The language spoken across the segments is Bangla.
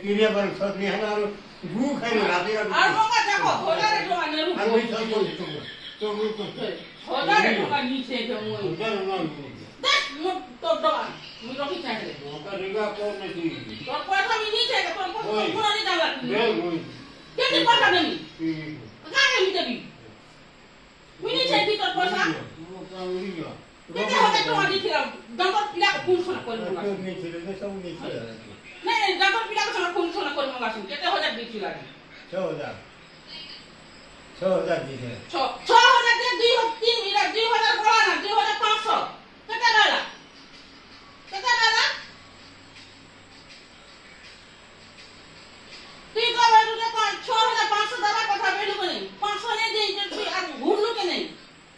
কিরিয়া বার সব নিয়ে আর গু খাই রাতে আর বাবা দেখো হোদারে তোমার নেরু আর ওই সব বলছি তো মুই তো হোদারে তোমার নিচে তো মই উদার না দেখ মোর তো দবা মুই রকি চাইলে ওটা রিগা কোন নাকি তোর পয়সা আমি নিচে তোর কোন নি জানলা দে মুই কেতে পয়সা নেমি কাকে নি দেবি মুই নিচে কি তোর পয়সা কেতে হবে তোমার দিছিলাম দন্তর পিলা কোন শোনা করব না নিচে রে সব নিচে নাই নাই দন্তর পিলা কোন শোনা করব না কেতে হবে দিছিলাম 6000 6000 দিছে 6000 দিয়ে 2 3 মিরা 2000 বলা না 2500 কেতে দালা তুই কবে তুই 6500 দাবার কথা বললি কোনে 500 নে দেই তুই আর ঘুরলু কেনে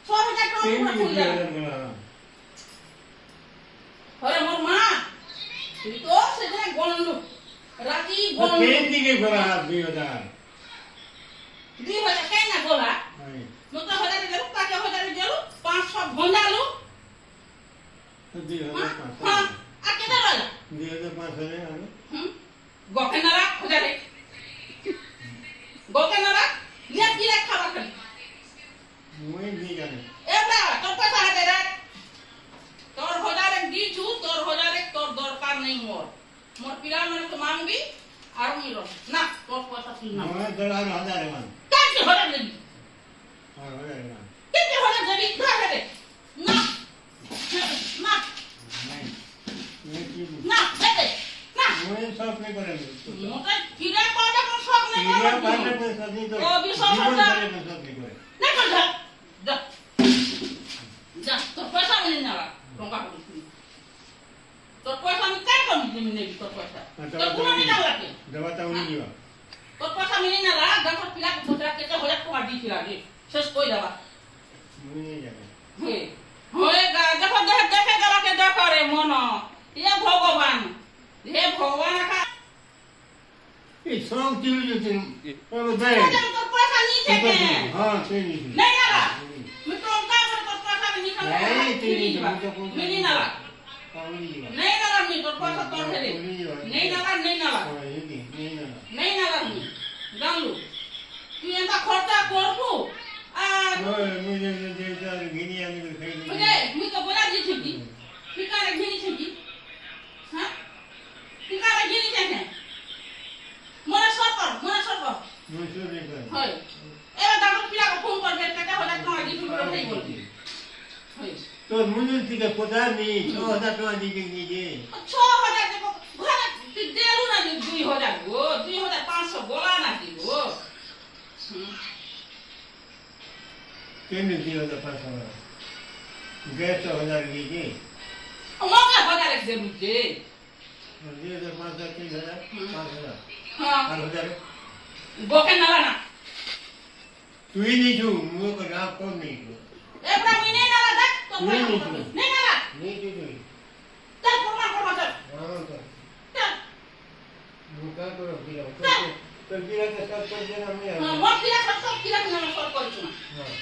6000 টাকা পুরো ফুল যা আরে মোর মা তুই তো সেদিন গণলু রাতি গণলু কেন দিকে ঘোরা 2000 2000 কেন না গোলা নটা হাজারে গেল কাকে হাজারে গেল 500 ভন্ডালু 2005 হ্যাঁ আর কেতে রইলা 2005 রে আমি গকেনারা হাজারে গকেনারা নিয়া কি রে খাবার খালি মুই দি জানি এবড়া তোর পয়সা হাতে রে তোর হাজারে দিছু তোর হাজারে তোর দরকার নেই মোর পিলা মানে তো মাংবি আর মিরো না তোর পয়সা তুই না আমার দলার 1000 মান কাকে হাজার দেবি আর 1000 মান কেতে হাজার দেবি ধরে দে না না নাই মুই কি না দে না মুই সব নে করে মোটা কিরা পাটা কোন সব নেই কিরিয়া পারে তো সবই তো ও বিশাল জীবন সব করে তো সব করে না কর যা যা যা তোর পয়সা আমি না টঙ্কা করিস তোর পয়সা আমি কেন কমি দিমি নেবি তোর পয়সা তোর কোনো নিনা লাগে দেবাতা উনি দিবা তোর পয়সা আমি না লা যখন পিলা কোটা কেটে হলে তোমার দিছি লাগে শেষ কই দাবা মুই নেই জানি হে হয়ে দেখো দেখে গেলাকে দেখো রে মন ইয়ে ভগবান হে ভগবান কা এই সব চিড়ি যেতে ও দে তোর পয়সা নিছে কে হ্যাঁ সেই নিছি নাই না আমি টঙ্কা করে তোর পয়সা আমি নিখাম এই চিড়ি মিনি না লা পাউনি দিবা नहीं नाला मी तो पैसा तोड़ दे नहीं नाला ওই দি নেই না नहीं नाला मी जानलू तू एंता खर्चा करबू आ ওই মুই যে যে তার গিনি আমি খাই নি मुझे मी तो बोला जी छी पिकारे घिनी छी हां पिकारे घिनी छे मोरे सपर মুই সব নে করে होय एबा दाम पिला को फोन कर दे कते होला तो आजी तू बोल नहीं बोल होय তোর মুনুল থেকে কোথায় নি 6000 টাকা দিকে নিয়ে 6000 দেখো ঘরে তুই দেলু না 2000 গো 2500 গোলা নাকি গো কেন দিও দা পাঁচশো গ্যাস 1000 দিকে আমাকে হাজার এক দে বুঝে 2005 3000 5000 হ্যাঁ 8000 গোকে নালা না তুই নিছু মুই কো না কোন নেই এবড়া আমি নেই নালা দেখ তো নেই নি নেই নালা নেই তুই তাই প্রমাণ করবা চল হ্যাঁ তো চল মুকা করো দিও তো দিরা কে সব করে দেনা আমি মোর কিরা সব কিরা না সব করছ না হ্যাঁ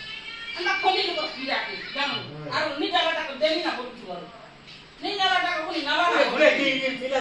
আমরা খলি লোক কিরা কি জানো আর নি জায়গাটা দেনি না করছ নেই নালাটা কোনি নালা না ঘুরে কি